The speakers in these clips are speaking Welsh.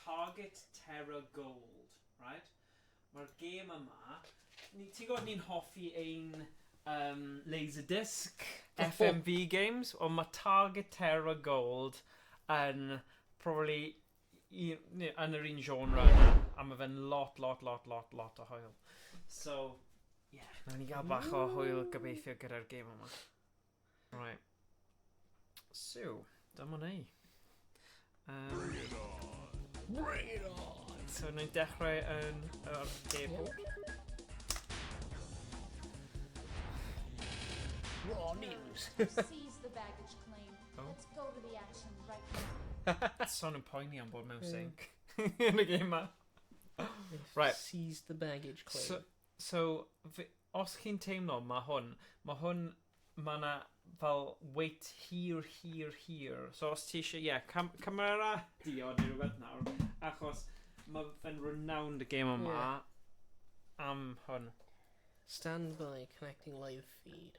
Target Terror Gold, right? Mae'r gêm yma, ti'n gwybod ni'n hoffi ein Laserdisc FMV games, ond mae Target Terror Gold yn probably yn yr un genre yna, a mae fe'n lot o hwyl. So, yeah, nawn ni gael bach o hwyl gobeithio gyda'r gêm yma. Right. So, dyma ni. Bring it on! Bring it on! So, ni'n dechrau yn yr keyboard. Raw news. Seize the baggage claim. Let's go to the action right now. Son yn poeni am bod mewn sync yn y game ma. Right. Seize the baggage claim. So os chi'n teimlo, mae 'na fel weight here. So os ti eisiau, camera diod neu rhywbeth nawr, achos mae fe'n renowned y game yma am hwn. Stand by connecting live feed.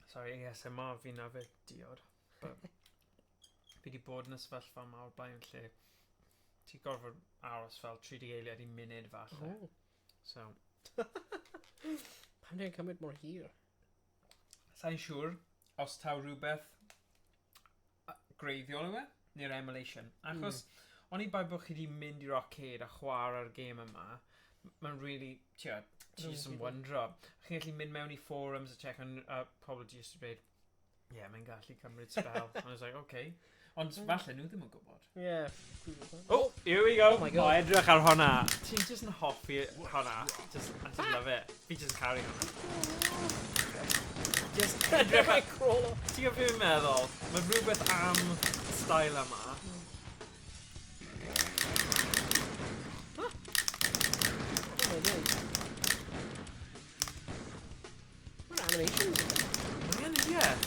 Sorry, ASMR fi na fe diod. But fi di bod yn y sefyllfa yma o'r blaen lle ti gorfod aros fel 30 eiliad I munud falle. Oh. So. Pam dwi'n cymryd mor hir? Sa'n siŵr os taw rhywbeth greiddiol yw e, neu'r emulation. Achos o'n I bai bod chi di mynd i'r arcade a chwarae'r gêm yma, mae'n really, ti jyst yn wondro. Chi'n gallu mynd mewn I forums a check on pobl jyst yn dweud, mae'n gallu cymryd spell. And I was like, okay. Ond falle nhw ddim yn gwybod. Yeah. Oh, here we go. Oh my God. Edrych ar hwnna. Ti'n just yn hoffi hwnna. I just love it. Fi just carry hwnna. Just edrych ar... Ti'n gwybod fi'n meddwl? Mae rhywbeth am style yma. What animation? Yeah.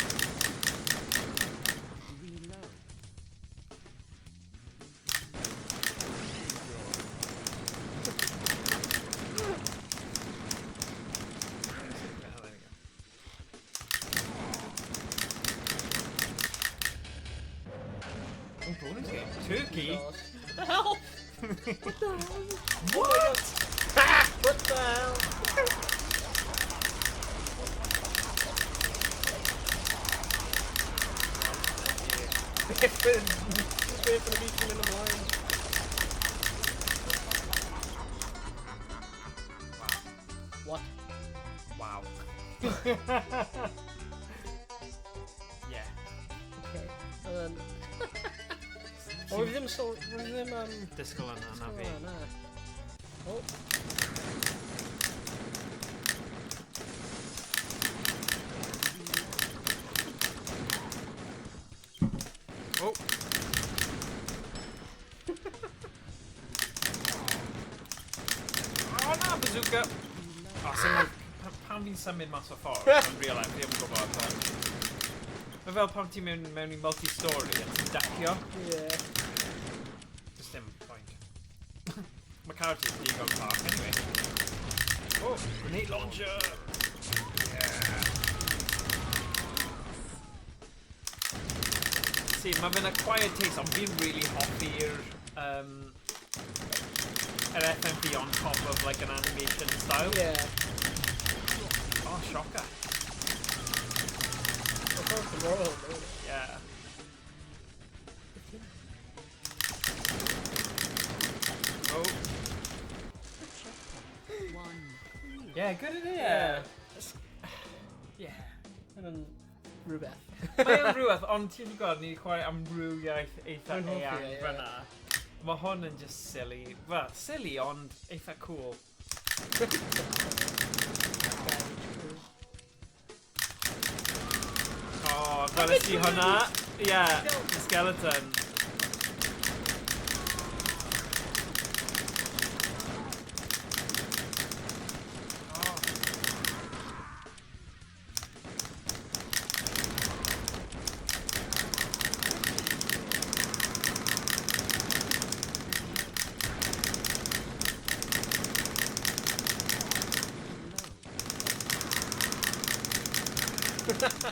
Turkey? What the hell? What the hell? What? What the hell? Just wait for the beacon in the blind. What? Wow. Yeah. Okay. And then... Oh, with them so... With them, Disco yna, na fi. Oh. Oh. Oh na, bazooka! O, pan fi'n symud mas o ffordd, yn real life, fi ddim yn gwybod. Mae fel pan ti'n mewn I multi-story a ti'n dacio. Yeah. Just dim point. Mae characters digon park, anyway. Oh, grenade launcher! Yeah. See, mae fe'n acquired taste, ond fi'n really hoffi'r FMV on top of like an animation style. Yeah. Oh, shocker. Across the world, really. Yeah. Oh. Yeah, good idea. Yeah. And then rhywbeth. Mae'n rhywbeth, ond ti'n gwybod, ni'n chwarae am rhywiaith eitha eang fyna. Mae hwn yn just silly. Well, silly, ond eitha cool. Oh, gwelais ti hwnna? Yeah, the skeleton.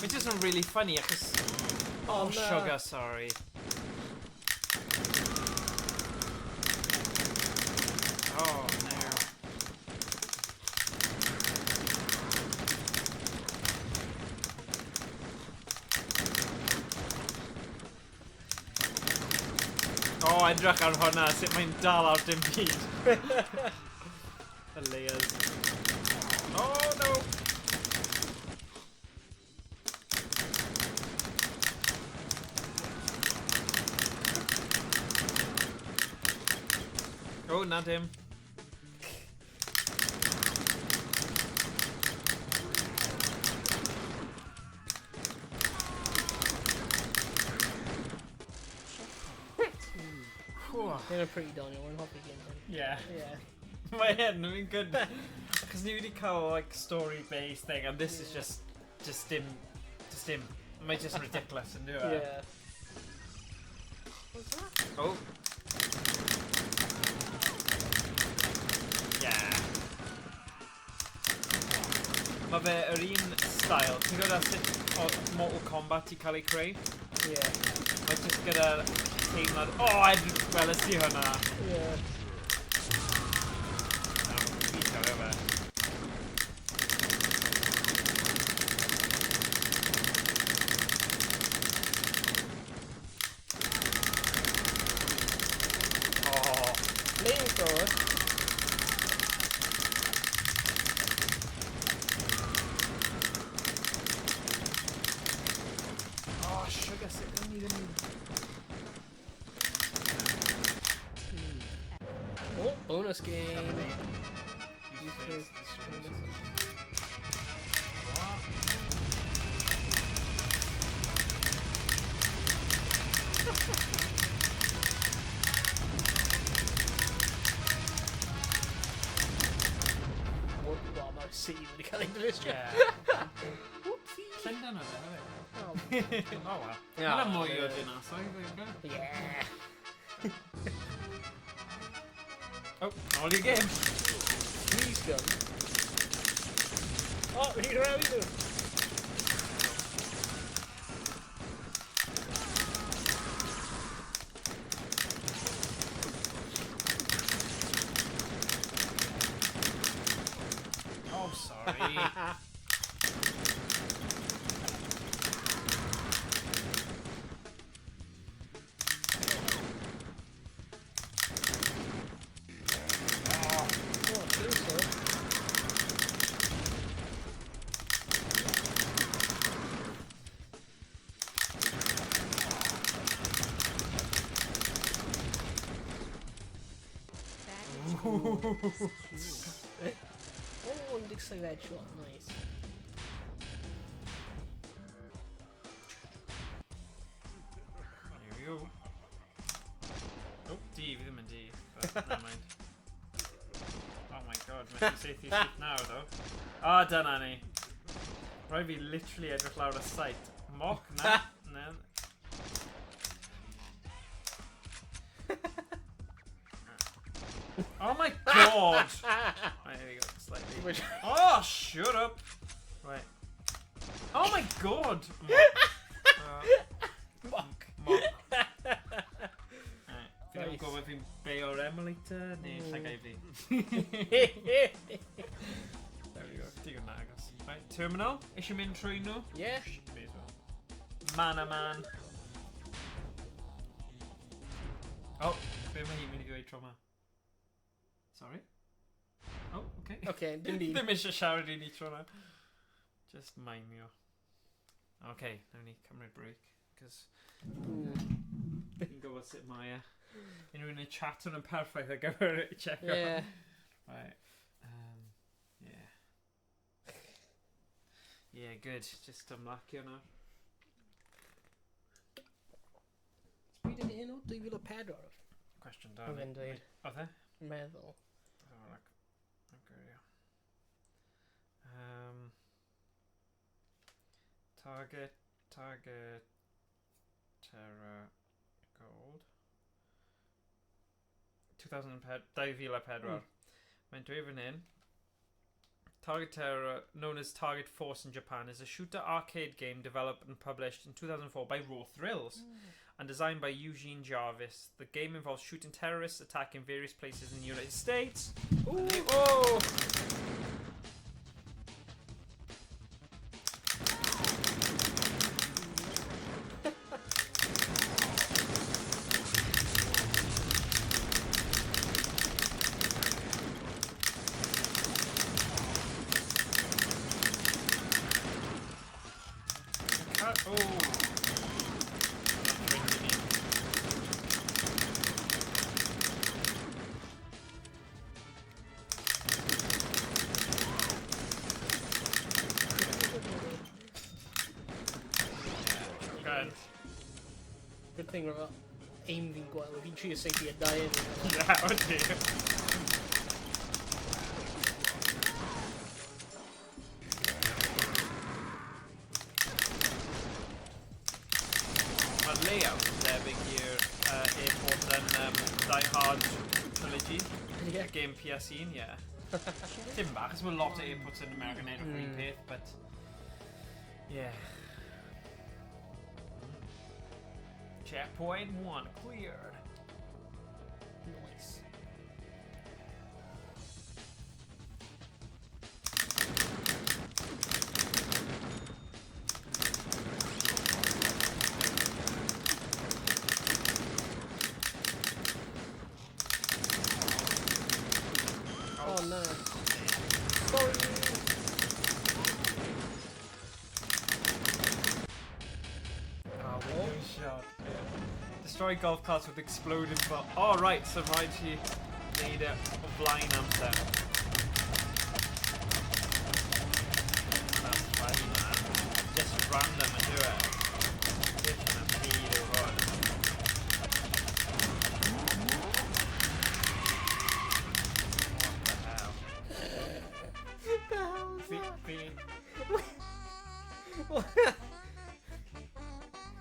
Which isn't really funny, achos... Oh, no. Sugar, sorry. Oh, no. Oh, edrych ar hwnna, sut mae'n dal ar dim byd. The layers. Oh, no! Oh, not him. They're pretty done, we're not beginning. Yeah. Yeah. My head, I mean, good. Because you really call like story-based thing, and this is just him. Am I just ridiculous and do it? Yeah. What's that? Oh. Yeah. Mae fe yr un style. Ti'n gwybod sut o Mortal Kombat I cael ei creu? Yeah. Mae jyst gyda teimlad... Oh, weles ti hwnna. Yeah. No, fi cofio fe. Oh. Flamethrower. Oh, sugar sip. I need a new... Oh, bonus game. You face the strangers. What bomb I've seen when you got into this job. Yeah. Whoopsie. Send down over there. Oh. Oh, wow. Yeah. Mae'n mwy o dinasoedd, Yeah. Oh, all you game. Please gun. Oh, we need a rally do. Oh, sorry. Oh, it looks like that shot. Nice. Here we go. Oh, D, ddim yn D, but never mind. Oh my god, mae'n saith I syth nawr, though. Ah, dyna ni. Rhaid fi literally edrych lawr y site. Moch, na, na. Oh my god! Right, here we go, slightly. Oh, shut up! Right. Oh my god! Mock. Mock. Right. Fi'n nice. Gwybod fi'n beo'r emulator, neu llagau fi. There we go, digon na agos. Right, terminal. Eisiau mynd trwy nhw? Yeah. May as well. Man a man. Oh, be mae hi'n mynd I ddweud tro ma? Sorry? Oh, okay. Okay, dim byd. Ddim eisiau siarad I ni tro na. Just mimio. Okay, nawn ni cymryd break, because fi'n gwybod sut mae e. Unrhyw un yn chat yn perffaith ar gyfer check out. Yeah. Right. Yeah. Yeah, good. Just ymlacio nawr. Speed yn un o 2004. Question da. Oedd e'n dweud. Oedd e? Meddwl. Target Terra Gold 2004 Mae'n dweud fan hyn Target Terror, known as Target Force in Japan, is a shooter arcade game developed and published in 2004 by Raw Thrills and designed by Eugene Jarvis. The game involves shooting terrorists attacking various places in the United States. Ooh. Oh! Good thing about aim fi'n gweld, fi'n trio safety a dau yn Yeah, o ti. Mae'r layout yn debyg i'r airport yn Die Hard Trilogy. Yeah. Game PS1, yeah. Dim bach, cos mae lot o airports yn America yn edrych yr un peth, but... Yeah. Checkpoint 1 cleared. Nice. Oh no. Sorry. Oh, shot. Destroy golf carts with exploding but oh right, so right she made it a blind answer. That's funny, man. Just random and do it. Different video on. What the hell?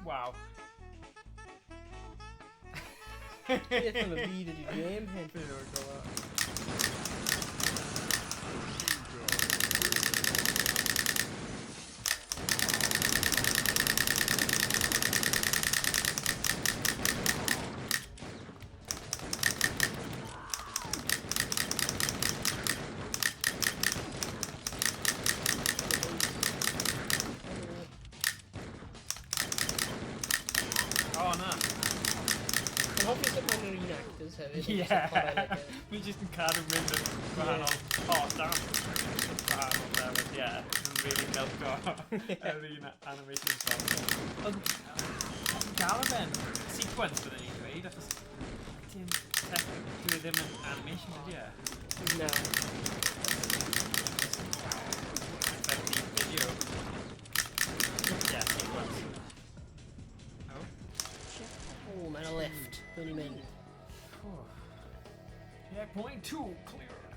Wow. Det är från en video game helt. Oh no. Hoppas att man är reenactors här. Yeah. Vi just en cadw mynd yn gwahanol. Oh, damn. Gwahanol there, but yeah. Yn really milko yr un animation song. Ond gael yn ben sequence byddwn ni'n dweud, achos ti'n technically ddim yn animation, ydy e? No. Like video. Yeah, sequence. Oh. Oh, man, a left. Only men. Checkpoint 2 cleared.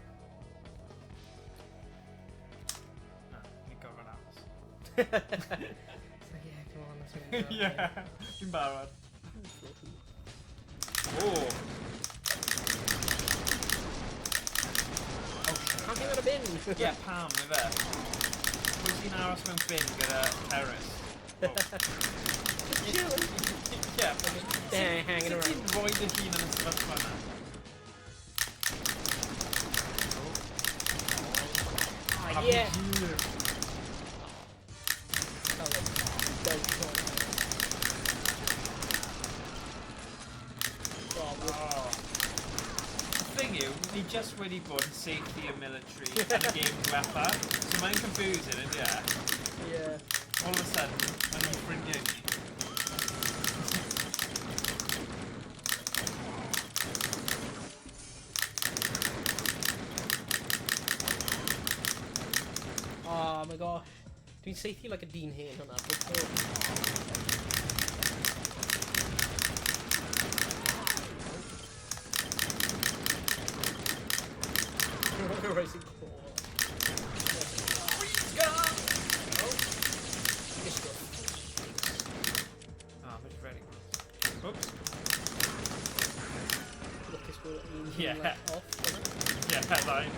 No, we got run out. It's like, yeah, come on, let's move on. Yeah, dwi'n barod. Oh. Can't get out of bin. Yeah, Pam, neu fe. Pwy sy'n aros mewn bin gyda terrorist? Oh. Yeah, Yeah, hanging around. Ti'n rhoi dy hun yn y sefyllfa yna? Ah, yeah. The thing yw, ni just wedi bod yn safety and military yn y game diwetha, so mae'n confusing, ydy e? Yeah. All of a sudden, mae'n nhw'n ffrindiau ni. Oh my gosh. Dwi'n seithi like a dyn hen hwnna. Rising core. Ah, I'm ready. Oops. Look, it's got Yeah. off. Yeah, headline.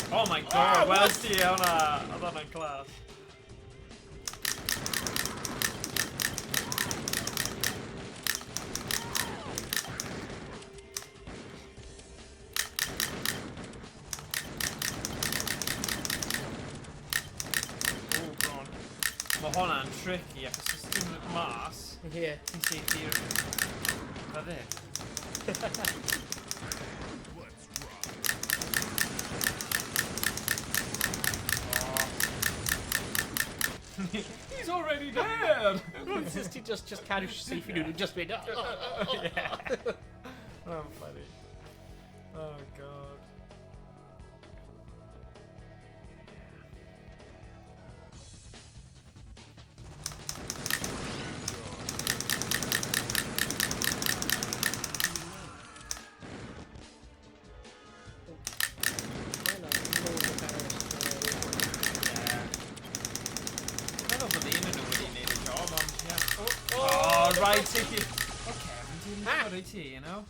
Oh. Oh my god, where's ti hwnna? Oedd hwnna'n clas. Mae hwnna'n tricky, ac os ydych chi'n mas, ti'n seithi i'r... Fa dde? He's already dead! Just cadw safe nhw, just mynd... Yeah. Oh, funny. Oh, God. Right, take it. Okay, I'm doing what I see, you know?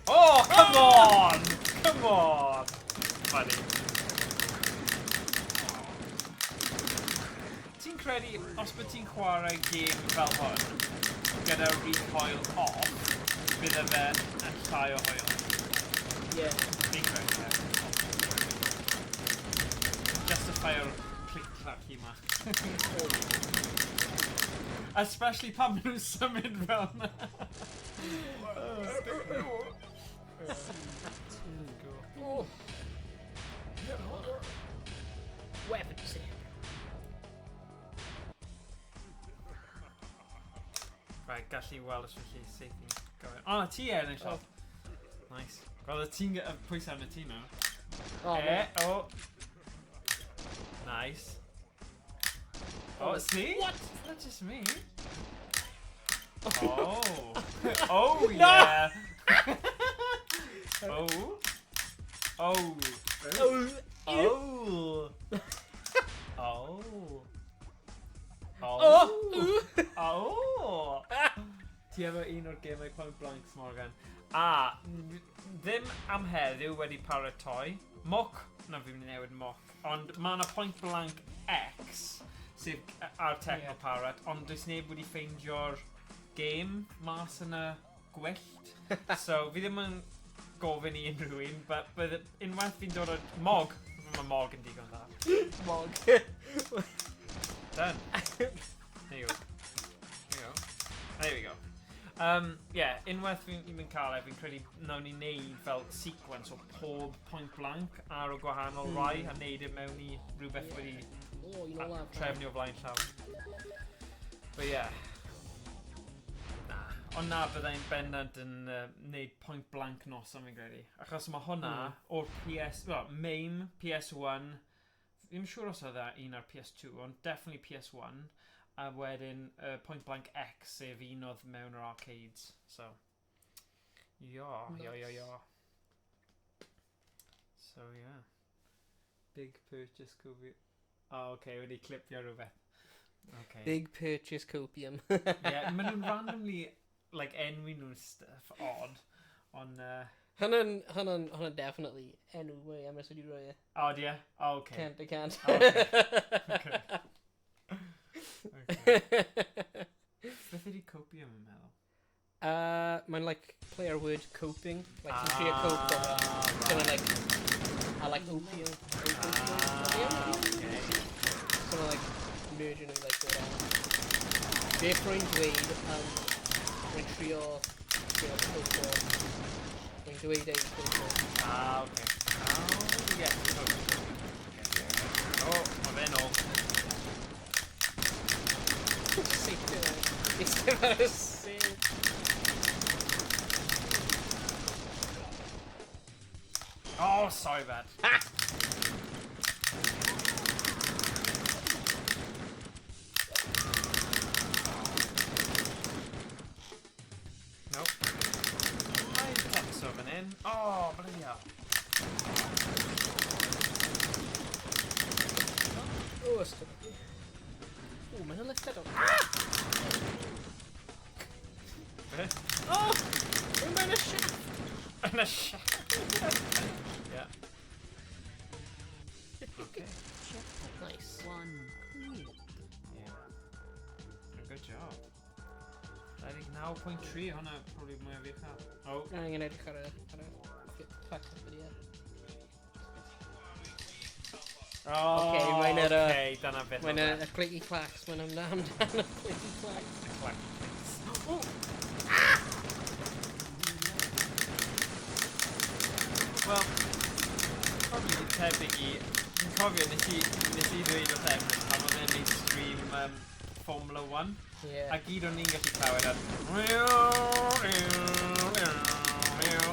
Oh, come on! Come on! Funny. Ti'n credu, os bod ti'n chwarae game fel hwn, gyda recoil off, bydd fe yn llai o hwyl? Yeah. Justify o'r clic-clac yma. Especially pan maen nhw'n symud fel yna. Weapons. Right, gallu weld os felly seithi gofyn. O, na ti ennill. Nice. Wel, y ti'n pwysau yn y ti nawr. Oh. Nice. Oh, see? What? It's not just me. Oh. Oh, yeah. Oh. Oh. Oh. Oh. Oh. Oh. Ti efo un o'r gemau Point Blanks, Morgan? Ddim am heddiw wedi paratoi. Moc, na fi'n newid moc. Ond mae yna Point Blank X, sef ar techno parat, ond does neb wedi ffeindio'r game mas yn y gwyllt. So, fi ddim yn gofyn I unrhyw un, but unwaith fi'n dod o mog, mae mog yn digon dda. Mog. Done. There you go. There we go. Yeah, unwaith fi'n cael fi'n credu nawn ni neud fel sequence o pob Point Blank ar o gwahanol rai a neud e mewn I rhywbeth wedi trefnu o flaen llaw. But yeah. Ond na, byddai'n bendant yn neud Point Blank nos am fi'n credu. Achos mae hwnna o'r main PS1, fi'n siŵr os oedd un ar PS2, ond definitely PS1. A wedyn Point Blank X sef un oedd mewn yr arcades. So, yeah. So, yeah. Big purchase copium. Oh, okay, wedi clipio rhywbeth. Okay. Big purchase copium. Yeah, maen nhw'n randomly, like, enwi nhw'n stuff odd. On, Hwnna'n definitely enw way am ys wedi roi e. Oh, yeah? Oh, okay. I can't. Okay. Okay. Beth ydi copium yn meddwl? Mae'n like player word coping. Like ti'n trio cope kind of like I like opium. Okay. So like merging and like go down. Fe ffrwy'n dweud mae'n trio cope mae'n dweud ei cope. Okay. Oh, yeah. Oh, mae fe'n ôl. It's embarrassing. Oh, sorry, bad. Nope. I pop something in. Oh, bloody hell. Oh, mae'n lifted up. gonna shut. Yeah. Okay. Nice. Yeah. Good job. I think 9.3 hwnna probably mwy o fi chael. Oh. I'm gonna edrych ar y fact video. Oh, Okay, mae'n okay, dyna beth Mae'n y clicky clacks, mae'n amdan y clicky clacks. Wel, probably tebyg I... Dwi'n cofio nes I ddweud wrth Emrys pan oedd e'n neud stream Formula 1. Yeah. A gyd o'n ni'n gallu clywed ar...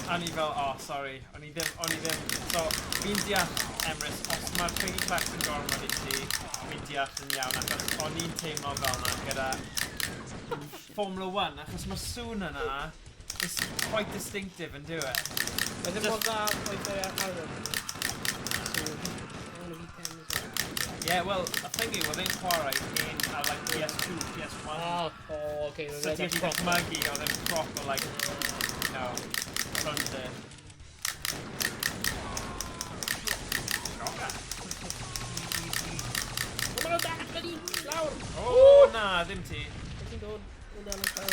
A ni fel, oh, sorry, o'n i ddim... So, fi'n deall, Emrys, os mae'r clicky clacks yn gormod I ti, fi'n deall yn iawn, achos o'n i'n teimlo fel yna gyda Formula 1, achos mae'r sŵn yna is quite distinctive yn dyw e. Mae ddim mor dda oedd ei ar Yeah, well, I think it was YnChwarae in like PS2, PS1. Oh, okay. So ti'n dychmygu oedd e'n proper, like, you know, thunder. Mae'n dda, bloody lawr! Oh, na, ddim ti. Ti'n dod o dan y car.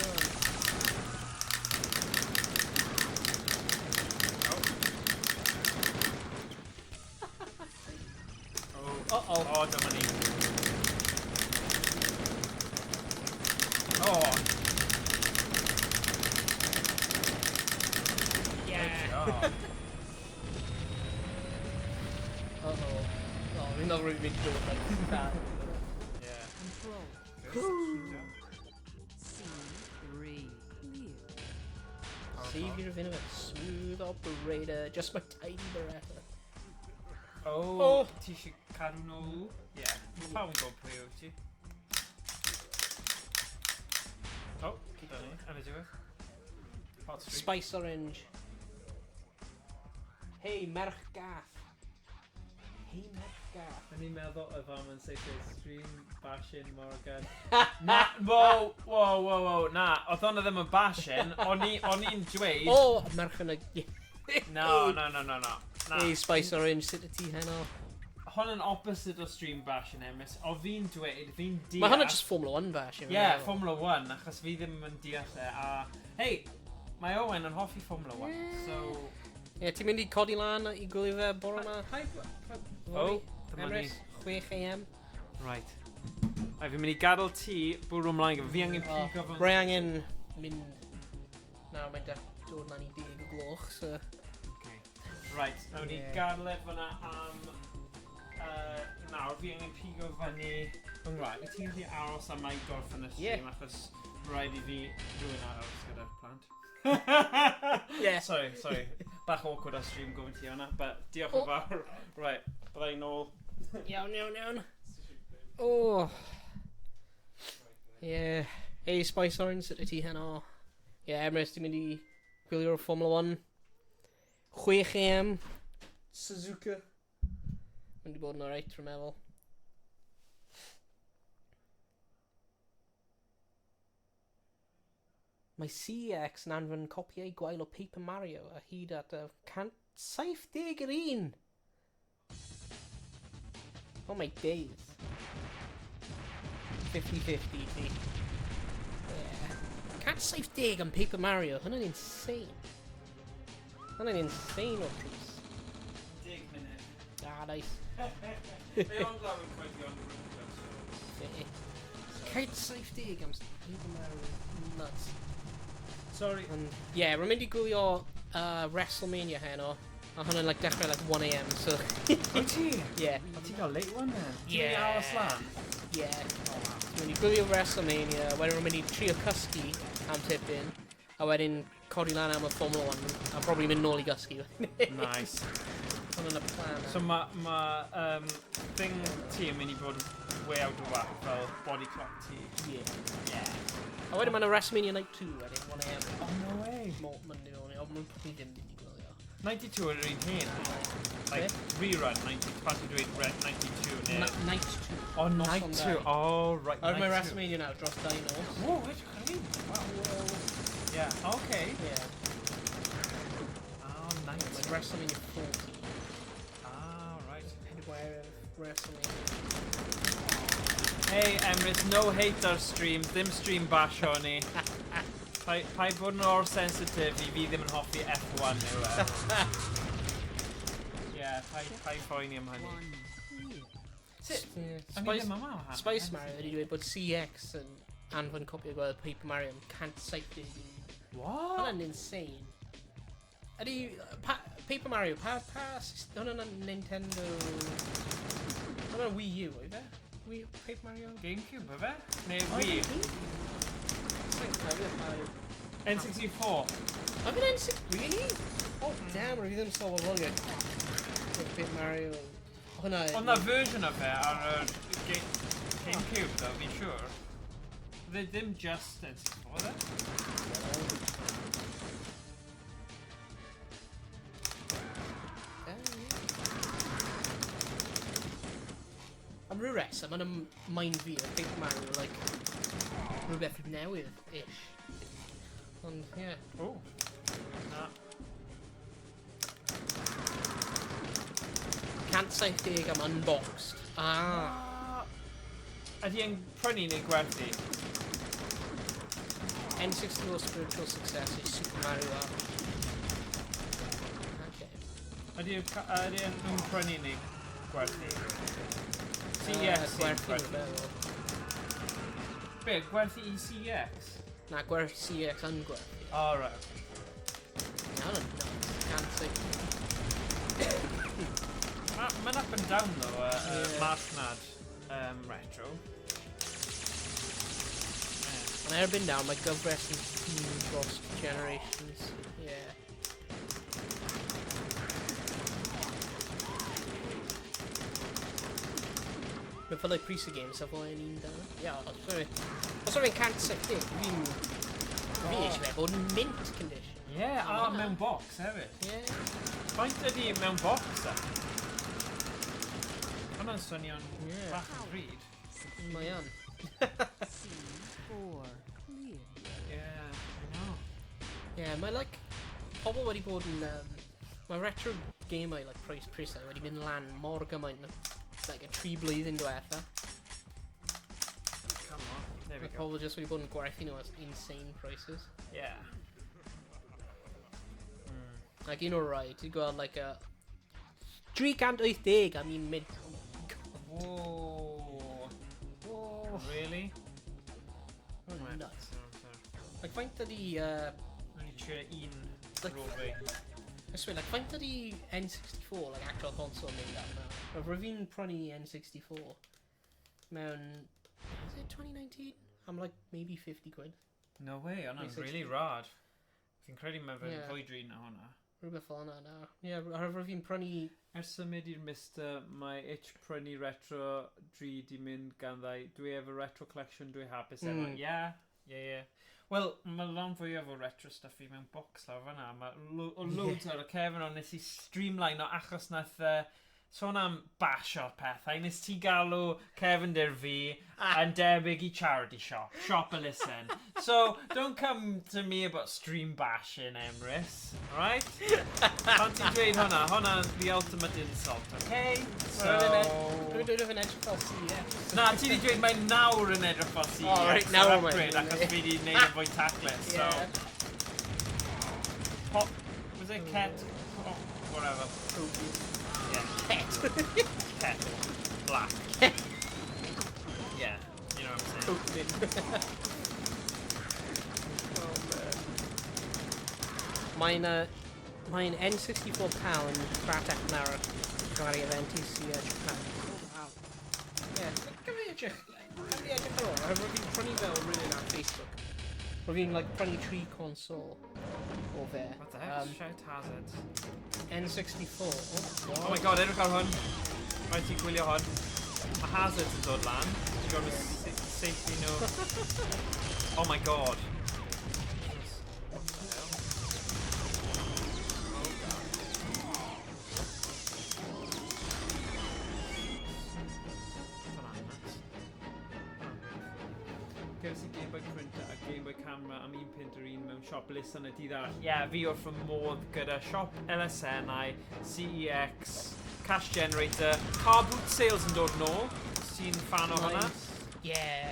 Uh-oh. Oh, dyma ni. Oh. Yeah. Oh. Uh-oh. Oh, fi'n not really mynd dod like that. Yeah. Save your venom, smooth operator, just my tiny Beretta. Oh, ti eisiau cadw nhw? Yeah, mae pawb yn gwybod pwy wyt ti. Oh, gyda ni, yn y diwedd. Hot streak. Spice orange. Hey, merch gaff. Hey, merch gaff. Yn i'n meddwl y fam yn seithio stream bashing Morgan. Na, whoa, na, oedd hwnna ddim yn bashing, o'n i'n dweud... Oh, merch yn y... No. Hey, Spice Orange, sut y ti heno? Hwn yn opposite o stream bashing, Emrys. O fi'n dweud, fi'n deall... Mae hwnna just Formula 1 bash. Yeah, Formula 1, achos fi ddim yn deall e. A, hei, mae Owain yn hoffi Formula 1, so... Ie, ti'n mynd I codi lan I gwylio fe bore yma? Oh, dyma ni. Emrys, 6 AM. Right. Fi'n mynd I gadael ti bwrw ymlaen gyda. Fi angen pigo fy... Rai angen mynd... Nawr mae'n dod lan I 10 o gloch, so... Right, nawn ni gadael e fyna am... nawr, fi angen pigo fyny... Right, wyt ti'n gallu aros am mai gorffen y stream, achos rhaid I fi rhywun aros gyda'r plant. Yeah. Sorry. Bach awkward ar stream gofyn ti hwnna, but diolch yn fawr. Right, byddai nôl. Iawn. Oh. Yeah. Hey, Spice Orange, sut y ti heno? Yeah, Emrys, ti'n mynd I gwylio'r Formula 1. 6 AM. Suzuka. Mynd I bod yn alright, rwy'n meddwl. Mae CX yn anfon copiau gwael o Paper Mario a hyd at 171. Oh my days. 50-50 ti. Yeah. 170 am Paper Mario. Hwna'n insane. Hwna'n insane o pris. 10 munud. Ah, nice. Fe ond law yn coedi ond rhywbeth. 170 am Paper Mario. Nuts. Sorry. Yeah, we're mynd I gwylio WrestleMania heno. A hwnna'n like dechrau like 1 AM, so... Wyt ti? Yeah. O ti'n cael late one then? Yeah. Ti'n aros lan? Yeah. We're mynd I gwylio WrestleMania, wedyn we're mynd I trio cysgu am tipyn, a wedyn codi lan am y Formula 1, a probably mynd nôl I gysgu. Nice. Hwnna'n y plan. So ma thing ti yn mynd I bod way out of whack fel body clock ti. Yeah. A wedyn mae'n WrestleMania Night 2 wedyn, 1 AM. Oh, no way. Monday morning, ond mae'n probably ddim mynd I gwylio. 92 yr un hyn. Like, rerun 90, pan ti'n dweud 92 neu... Night 2. Oh, Night 2. Oh, right, Ar Night 2. mae WrestleMania nawr dros 2 nos. Whoa, edrych ar un. Wow. Yeah, okay. Yeah. WrestleMania 40. Ah, right. Anywhere WrestleMania. Hey, Emrys, no hate ar streams, ddim stream bash o ni. Pa bod nhw o'r sensitif I fi ddim yn hoffi F1 yw e. Ie, pa poeni am hynny. Spice Mario wedi dweud bod CX yn anfon copi o gweld Paper Mario am 170. What? Hwna'n insane. Ydy, Paper Mario, hwna'n Nintendo... Hwna'n Wii U, o'i fe? Wii Paper Mario? GameCube, yw fe? Neu Wii? N64. I've been N6, really? Oh damn, rwy'n ddim sylweddoliad. Paper Mario... Hwna... Ond na version of fe ar GameCube, though, fi'n siwr. They ddim just N64, dde? Am rhyw reswm, yn mind fi, o Paper Mario, like, rhywbeth newydd-ish. Ond, ie. Oh. Na. 170 am unboxed. Ah. Ydy e'n prynu neu gwerthu? N64 spiritual success is Super Mario R. Okay. Ydy e'n prynu neu gwerthu? CX Gwerthu sy'n gwerthu. Be, gwerthu I CX? Na, gwerthu CX ungwerthu. Oh, right. Na, hwnna'n nuts. Can't say. Mae'n up and down though, marchnad retro. Yn erbyn nawr, mae gyfres yn dros generations. Yeah. Mae fel like pris y game, so fo yn un da. Ia, os rwy'n 170, fi eisiau fe bod yn mint condition. Ie, a mewn box hefyd. Ie. Faint ydi mewn box da? Hwna'n swnio'n bach yn bryd. Mae yn. C4 clear. Yeah, I know. Yeah, mae like pobl wedi bod yn mae retro gamau like prisau wedi mynd lan mor gymaint like 3 blwyddyn diwetha. Come on, there we Mae go. pobl just wedi bod yn gwerthu nhw at insane prices. Yeah. Like un o'r rai, ti'n gweld like a 380 am un mint. Whoa. Whoa. Really? Oh, Right, nuts. sorry. Like faint ydi Only trio un Like- roadway. I swear, like faint ydi N64 like actual console mynd am na. Mae fi'n prynu N64 mewn is it 2019? I'm like maybe 50 quid. No way, hwnna'n 360. really rad. Fi'n credu mae fe'n Yeah. fwy drin na hwnna. Rhywbeth fel yna na. Ie, yeah, fi'n prynu... Ers symud i'r Mister, mae itch prynu retro dri di mynd ganddau. Dwi efo retro collection, dwi hapus efo. Yeah. Wel, mae lan fwyaf o retro stuff I mewn box law fanna. Mae loads ar y cefn o nes I streamline o achos nath sôn am bash o'r pethau. Nes ti galw Kevin Dyr fi yn debyg I charity shop. Shop a listen. So, don't come to me about stream bashing, Emrys. Alright? Pan ti'n dweud hwnna? Hwnna'n the ultimate insult, okay? So... Rwy'n dweud o'n edrych fel CF. Na, ti di dweud mae nawr yn edrych fel CF. Oh, right, nawr mae'n upgrade, achos fi di neud yn fwy taclus, so... Pop... Was it cat? Oh, whatever. Yeah. Ket. Cat. Black. Yeah, you know what I'm saying. Mae'n N64 pal yn Cratach nawr gael ei event I Japan. Oh, wow. Yeah, gyfer edrych ar ôl. Rwy'n prynu fel rhywun ar Facebook. Rwy'n like prynu 3 console o fe. What the heck? Shout hazards. N64. Oh my god, edrych ar hwn. Rhaid ti gwylio hwn. Mae hazards yn dod lan. Ti'n gwybod safety nhw. Oh my god. What the hell? Gews I Game Boy printer a Game Boy camera am un pint yr un mewn siop list yn y dydd arall. Ie, fi wrth fy modd gyda siop LSNau, CEX, Cash Generator, Car Boot Sales yn dod nôl. Sy'n fan o hwnna? Yeah.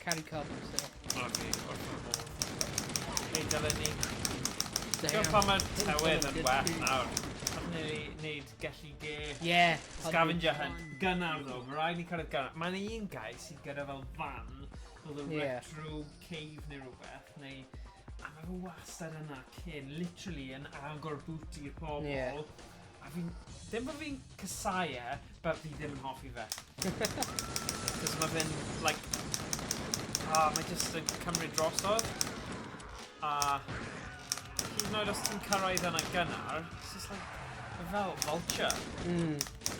Carry car boots there. Ok, wrth fy modd. Hei, dylen ni. Gwyd pan mae'r tywydd yn well nawr. Pan ni wneud gallu Yeah. scavenger hunt. Gynnar ddo, mae rhaid ni cyrraedd gynnar. Mae'n un gai sy'n gyda fel fan, oedd yn retro cave neu rhywbeth, neu... A mae fy wastad yna cyn, literally yn agor boot i'r pobl. Yeah. A fi'n... Dim bod fi'n cysau e, but fi ddim yn hoffi fe. Cos mae fe'n, like... mae jyst yn cymryd drosodd. A... Hyd yn oed os ti'n cyrraedd yna gynnar, it's just like... Mae fel vulture.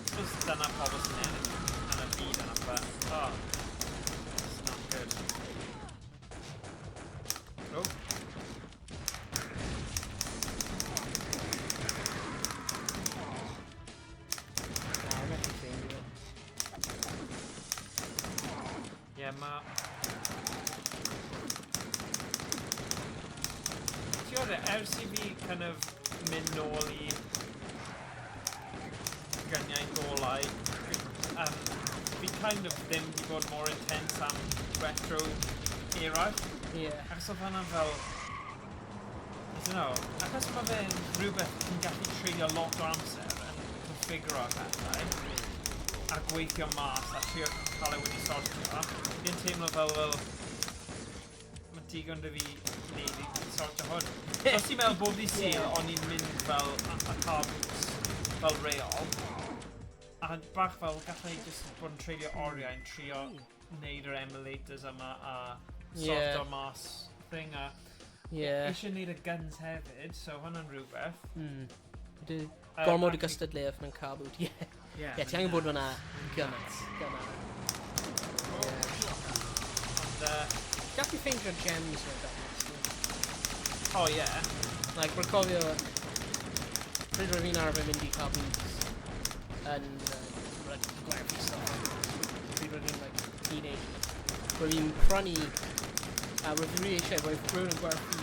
Suppose dyna pobl sy'n ennill yn y byd yna, but... It's not good. Oh. Yeah, ma... Ti'n gwybod, ers I fi kind of mynd nôl I gyniau golau, fi kind of ddim wedi bod more intense am retro era. Yeah. Achos oedd hwnna fel... I don't know, achos mae fe'n rhywbeth chi'n gallu treulio lot o amser yn configuro pethau a gweithio mas a trio cael ei wedi sortio. Fi'n teimlo fel mae digon dy fi wneud I sortio hwn. Os ti'n meddwl bob di Sul, o'n i'n mynd fel a car boots fel reol. A bach fel gallai jyst bod yn treulio oriau yn trio wneud yr emulators yma a sortio mas thing a eisiau wneud y guns hefyd, so hwnna'n rhywbeth. Gormod o gystadleuaeth mewn car boot, Ie, ti angen bod fyna gymaint. Ond, Gallu ffeindio gems mewn gymaint. oh ie. Like, rwy'n cofio... Pryd roedd fi'n arfer mynd I car boots yn gwerthu stuff. Pryd roedd fi'n, like, teenager. Roedd fi'n prynu... roedd fi'n really eisiau, roedd rhywun yn gwerthu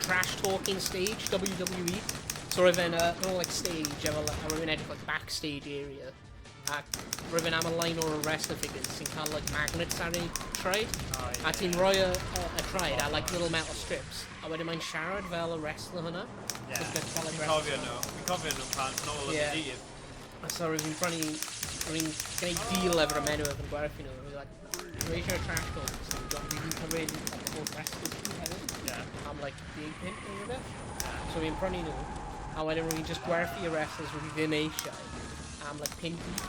trash talking stage, WWE. So roedd fe'n little, like, stage, a roedd fi'n edrych, like, backstage area. Ac roedd fe'n am y line o'r wrestler figures sy'n cael, like, magnets ar ei traed. A ti'n rhoi y traed a, like, little metal strips. A wedyn mae'n siarad fel y wrestler hwnna. Fi'n cofio nhw pan nôl yn y dydd. So roedd fi'n prynu... Roedd fi'n gwneud deal efo'r menu efo'n gwerthu nhw. Roedd like, eisiau trash talk. So roedd fi'n cymryd o'r wrestlers i hefyd. Am, like, 10 pint neu rhywbeth. So fi'n prynu nhw. A wedyn roedd fi'n just gwerthu y wrestlers roedd fi ddim eisiau. Am, like, pint each.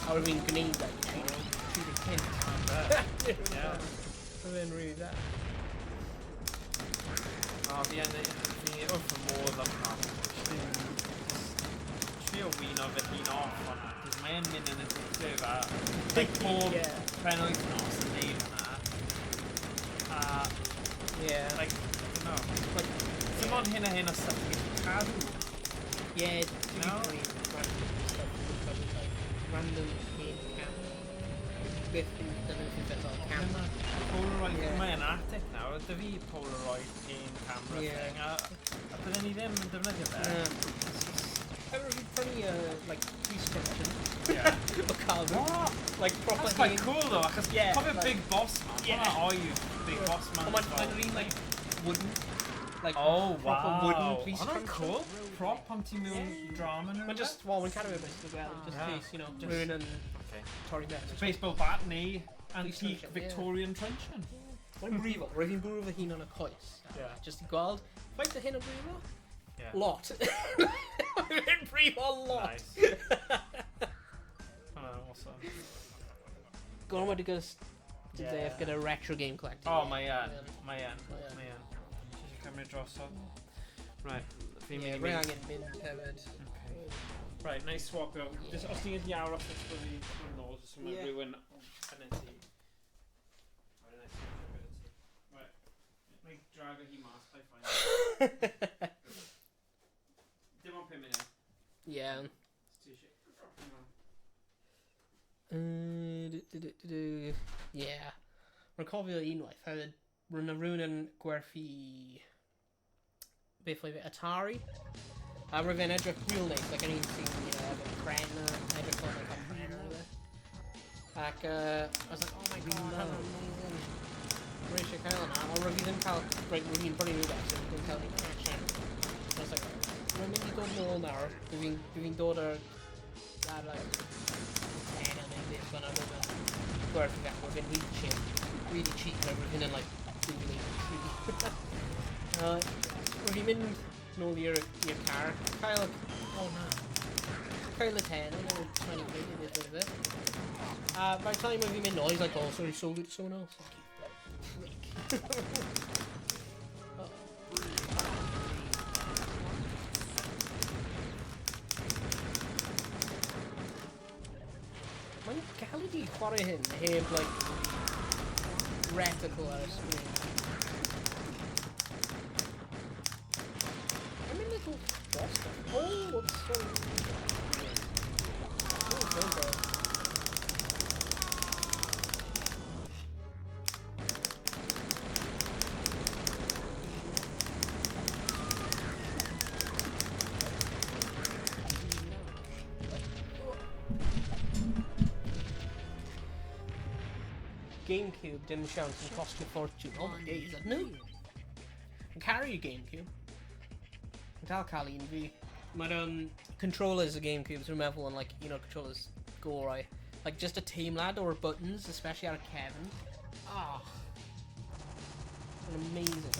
A roedd fi'n gwneud, like, 3 pint. Roedd fi'n really da. Fi wrth y modd am hwnna. Trio wino fy hun off hwnna, cos mae'n mynd yn addictive a like pob penwythnos yn neud hwnna. Like, I don't know. Like, dim ond hyn a hyn o stuff i'n cadw. Random hen cam. Beth yn dynnu chi'n beth o'r camera. Polaroid, mae'n Arcêd nawr, dy fi Polaroid hen camera thing, a bydden ni ddim yn defnyddio fe. Ever fi'n prynu, like, prescription o cargo. Like, proper That's quite cool though, achos cofio Big Boss Man, hwnna oedd Big Boss Man. Ond mae'n rhin, like, wooden. Like, oh, proper wooden wow. prescription. Hwnna'n cool. Prop pan ti'n mewn drama nhw. Mae'n just, well, mae'n cadw e beth as well, just in case, you know, rhywun yn torri beth. Baseball bat neu antique Victorian truncheon. Mae'n brifo. Roedd fi'n bwrw fy hun yn y coes. Just I gweld. Faint o hyn o brifo? Lot. Mae'n brifo lot. Nice. Awesome. Gormod I gyda retro game collecting. Oh, mae'n. Ti'n cymryd drosodd. Right. Rhaid angen mynd hefyd. Right, nice swapio. Os ti'n gallu awr off eich bod fi'n nôl, jyst mae rhywun yn y tŷ. Mae drago hi mas, bai ffain. Dim ond 5 munud. Yeah. Yeah. Mae'n cofio unwaith, hefyd rhywun yn gwerthu beth oedd Atari. A roedd fe'n edrych real nice, like an un sy'n, efo pren edrych o'n like pren o fe. Ac, I was like, oh my god, that's amazing. Rwy eisiau cael yna, ond roedd fi ddim cael, rwy'n brynu rhywbeth, so fi'n cael ni cash in. So I was like, rwy'n mynd I dod nôl nawr, fi'n dod ar, like, 10 neu beth fyna rhywbeth. Gwerthu fe, roedd fe'n really cheap, roedd fe'n yn, like, really. Roedd fi'n mynd nôl i'r car, cael, cael y 10 or 20 quid, beth oedd e. By the time when we made noise, like, oh, sorry, sold it to someone else. Prick. Mae'n galed I chwarae hyn heb, like, reticle ar y sgrin. I'm in little Boston. Oh, what's so... Oh, there we go. GameCube dim siawns yn costio fortune. Oh my days, that new. Yn carry GameCube. Yn dal cael un fi. Mae'r controllers y GameCubes rwy'n meddwl yn like, controllers gorau. Like just a teimlad o'r buttons, especially ar y cefn. Ah. Yn amazing.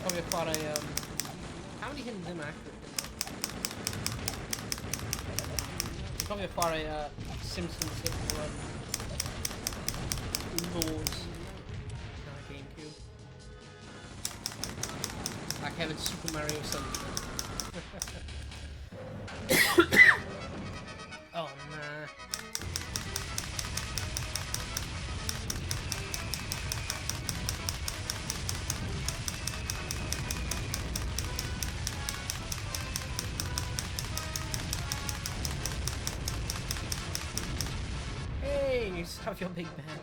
Cofio chwarae, how di hyn ddim accurate? Cofio chwarae Simpsons o'r Laws ar y GameCube. Ac hefyd Super Mario Sunshine. Oh, nah. Hey, you just have your big band.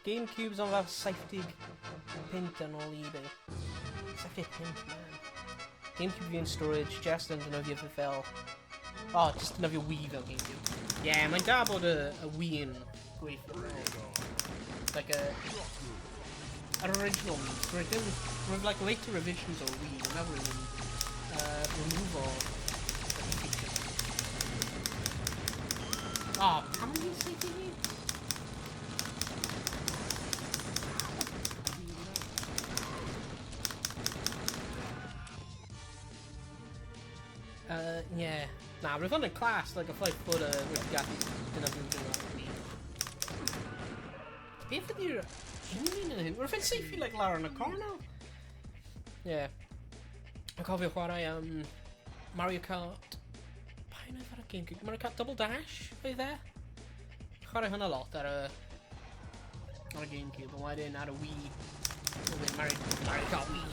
GameCube's on fel 70 pint yn ôl eBay. 70 pint, man. GameCube fi'n storage, just yn dynofio fe fel... Oh, just dynofio Wii fel GameCube. Yeah, mae'n da bod y Wii yn gweithio. Like yr original Wii. Roedd like later revisions o Wii, dwi'n meddwl rwy'n remove o features. Oh, can we see TV? Yeah. Nah, we've on a class, like a 5-footer with Gaffy didn't have anything like me. Beth ydy'r... We're fin safely like Lara in a car now. Yeah. I cofio chwarae Mario Kart. Pa'n oedd ar y GameCube? Mario Kart Double Dash oedd e? Chwarae hwnna lot ar y GameCube, ond wedyn ar y Wii. Oedd Mario Kart Wii.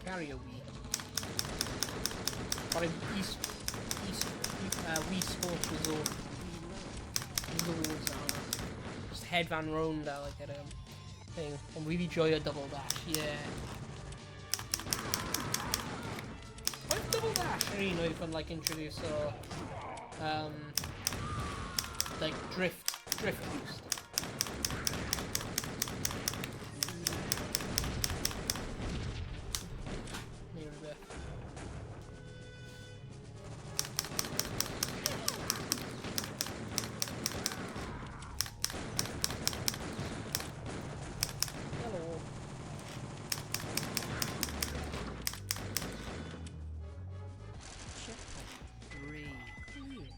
Carry a Wii. Chwarae Wii Sports Resort. Loads on it. Just headband round like at a thing. I'm really enjoy a double dash, yeah. What's double dash? You know, you can like introduce like drift boost. Near a bit.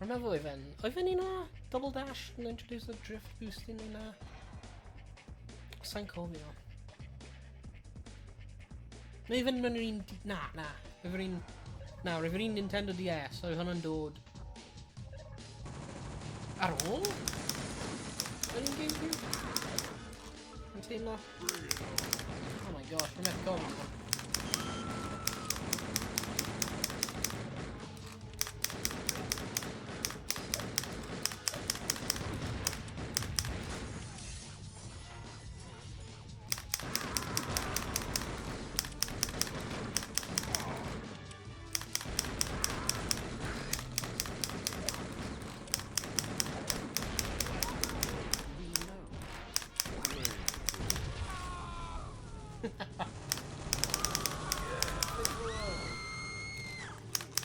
Remember Owain un o double dash and introduce the drift boost in Sa'n cofio. No, even when you're in... Nah. Roedd yr un Nintendo DS, oedd hwnna'n dod... Ar ôl? Yr un GameCube? teimlo. Oh my gosh, mae'n methu gofyn.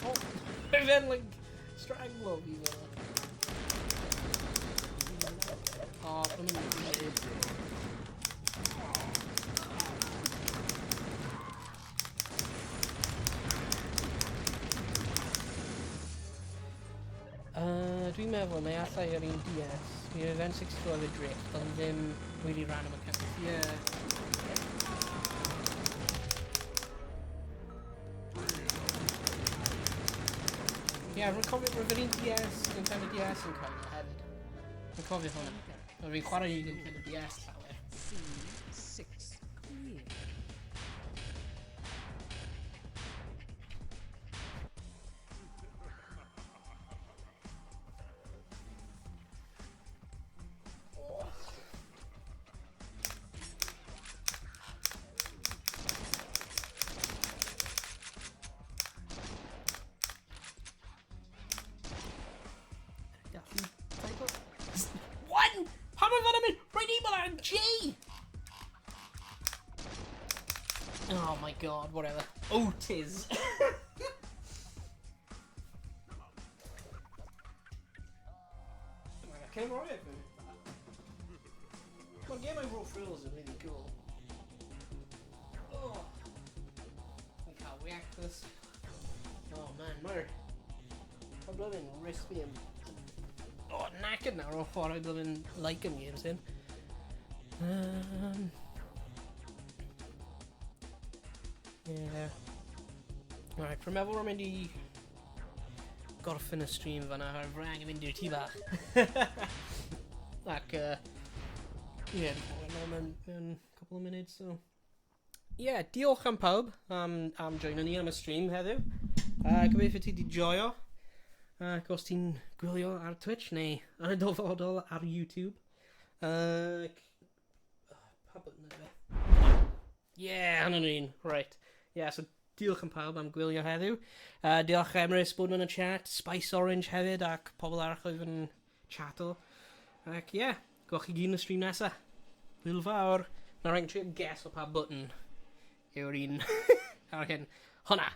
Oh, and then like strangle you. Oh, I'm gonna do it. Dwi'n meddwl mae allai yr un DS. Mi oedd N64 y drift, ond ddim really random account. Yeah. Yeah, rwy'n cofio roedd yr un DS, Nintendo DS yn cael hefyd. Rwy'n cofio hwnna. Rwy'n chwarae i Nintendo DS llawer. C6 clear. What? How am I gonna make right email and G? Oh my god, whatever. Oh, tis. Okay, right. Well, game I wrote frills is really cool. Oh, I can't react to this. Oh man, mae'r blooming wrist me and oh, knackered now off what I blooming Lightgun games in. Yeah. Alright, from meddwl I'm mynd I gorffen y stream fan'na ar frang yn mynd i'r tŷ bach. Ac, yeah, mewn a couple of minutes, so... Yeah, diolch am pawb am joino ni am y stream heddiw. Gobeithio ti di joio. Ac os ti'n gwylio ar Twitch neu yn y dyfodol ar YouTube. Pa button ydy fe? Yeah, hynny'n un. Right. Yeah, so diolch am pawb am gwylio heddiw. Diolch Emrys bod yn y chat, Spice Orange hefyd ac pobl arall oedd yn chato. Ac yeah, gwch chi gyd yn y stream nesa. Hwyl fawr. Na rhaid trio guess o pa button yw'r un ar hyn. Hwna.